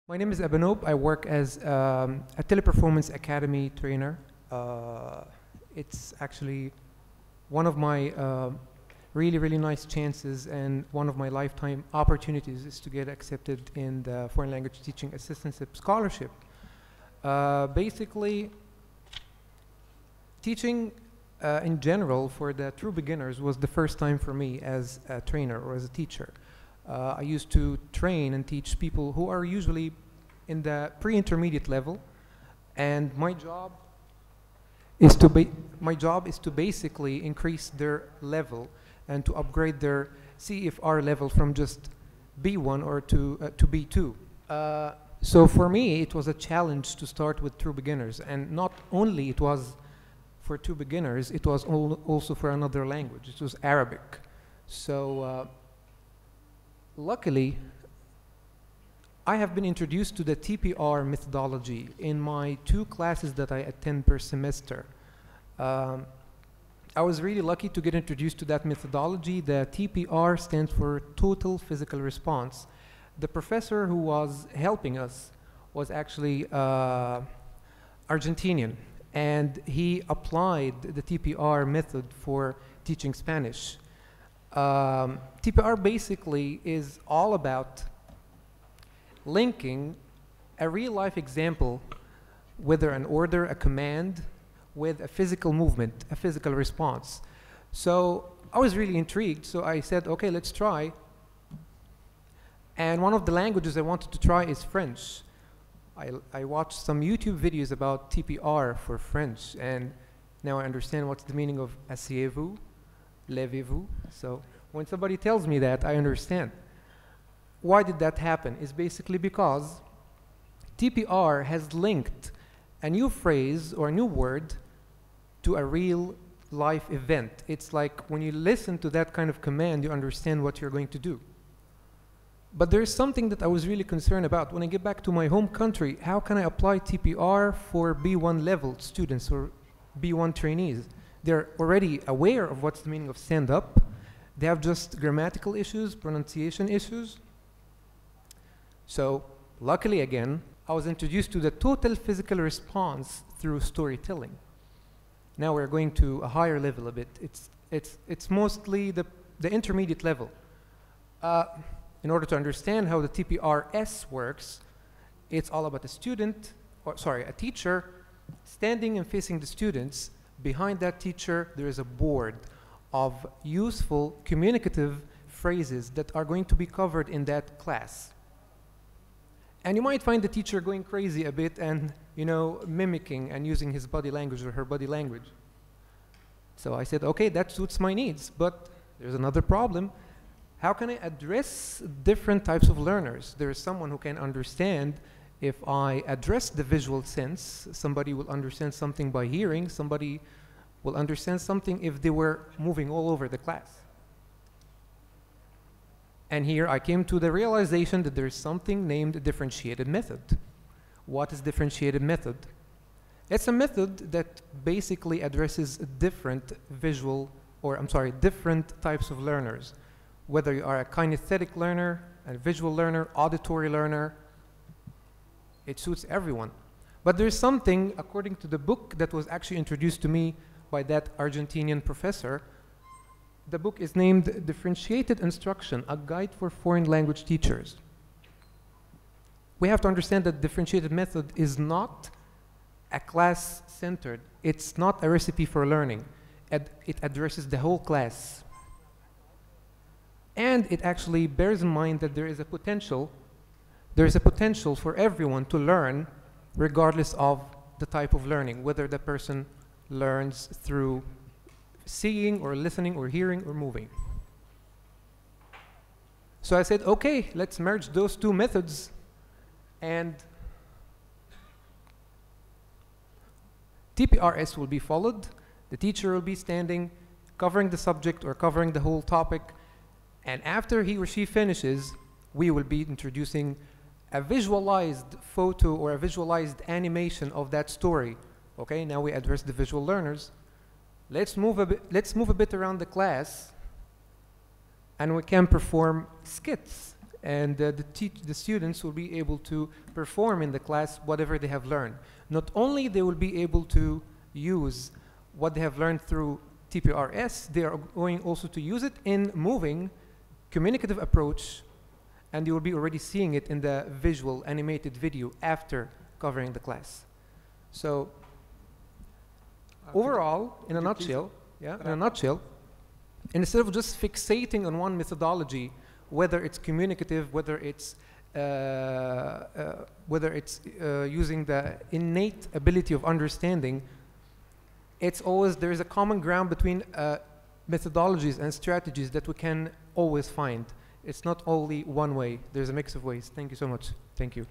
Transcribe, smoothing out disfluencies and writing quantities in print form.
My name is Abanoub. I work as a teleperformance academy trainer. It's actually one of my really nice chances, and one of my lifetime opportunities is to get accepted in the Foreign Language Teaching Assistantship Scholarship. Basically, teaching in general for the true beginners was the first time for me as a trainer or as a teacher. I used to train and teach people who are usually in the pre-intermediate level, and my job is to basically increase their level and to upgrade their CFR level from just B1 or to B2. So for me, it was a challenge to start with true beginners, and not only it was for true beginners, it was also for another language. It was Arabic. So luckily, I have been introduced to the TPR methodology in my 2 classes that I attend per semester. I was really lucky to get introduced to that methodology. The TPR stands for Total Physical Response. The professor who was helping us was actually Argentinian, and he applied the TPR method for teaching Spanish. TPR basically is all about linking a real-life example, whether an order, a command, with a physical movement, a physical response. So I was really intrigued, so I said, okay, let's try. And one of the languages I wanted to try is French. I watched some YouTube videos about TPR for French, and now I understand what's the meaning of asseyez-vous, levez-vous. So when somebody tells me that, I understand. Why did that happen? It's basically because TPR has linked a new phrase or a new word to a real life event. It's like when you listen to that kind of command, you understand what you're going to do. But there's something that I was really concerned about. When I get back to my home country, how can I apply TPR for B1 level students or B1 trainees? They're already aware of what's the meaning of stand up. They have just grammatical issues, pronunciation issues. So luckily, again, I was introduced to the total physical response through storytelling. Now we're going to a higher level a bit. It's mostly the intermediate level. In order to understand how the TPRS works, it's all about a teacher standing and facing the students. Behind that teacher, there is a board of useful communicative phrases that are going to be covered in that class. And you might find the teacher going crazy a bit and, mimicking and using his body language or her body language. So I said, okay, that suits my needs, but there's another problem. How can I address different types of learners? There is someone who can understand if I address the visual sense. Somebody will understand something by hearing. Somebody will understand something if they were moving all over the class. And here I came to the realization that there is something named differentiated method. What is differentiated method? It's a method that basically addresses different different types of learners. Whether you are a kinesthetic learner, a visual learner, auditory learner, it suits everyone. But there's something, according to the book that was actually introduced to me by that Argentinian professor. The book is named Differentiated Instruction, A Guide for Foreign Language Teachers. We have to understand that differentiated method is not a class-centered. It's not a recipe for learning. It addresses the whole class. And it actually bears in mind that there is a potential for everyone to learn regardless of the type of learning, whether the person learns through seeing or listening or hearing or moving. So I said, okay, let's merge those 2 methods, and TPRS will be followed. The teacher will be standing, covering the subject or covering the whole topic, and after he or she finishes, we will be introducing a visualized photo or a visualized animation of that story. Okay, now we address the visual learners. Let's move a bit around the class, and we can perform skits and the students will be able to perform in the class whatever they have learned. Not only they will be able to use what they have learned through TPRS, they are going also to use it in moving communicative approach, and you will be already seeing it in the visual animated video after covering the class. So overall, in a nutshell, instead of just fixating on one methodology, whether it's communicative, whether it's using the innate ability of understanding, it's always, there is a common ground between methodologies and strategies that we can always find. It's not only one way, there's a mix of ways. Thank you so much. Thank you.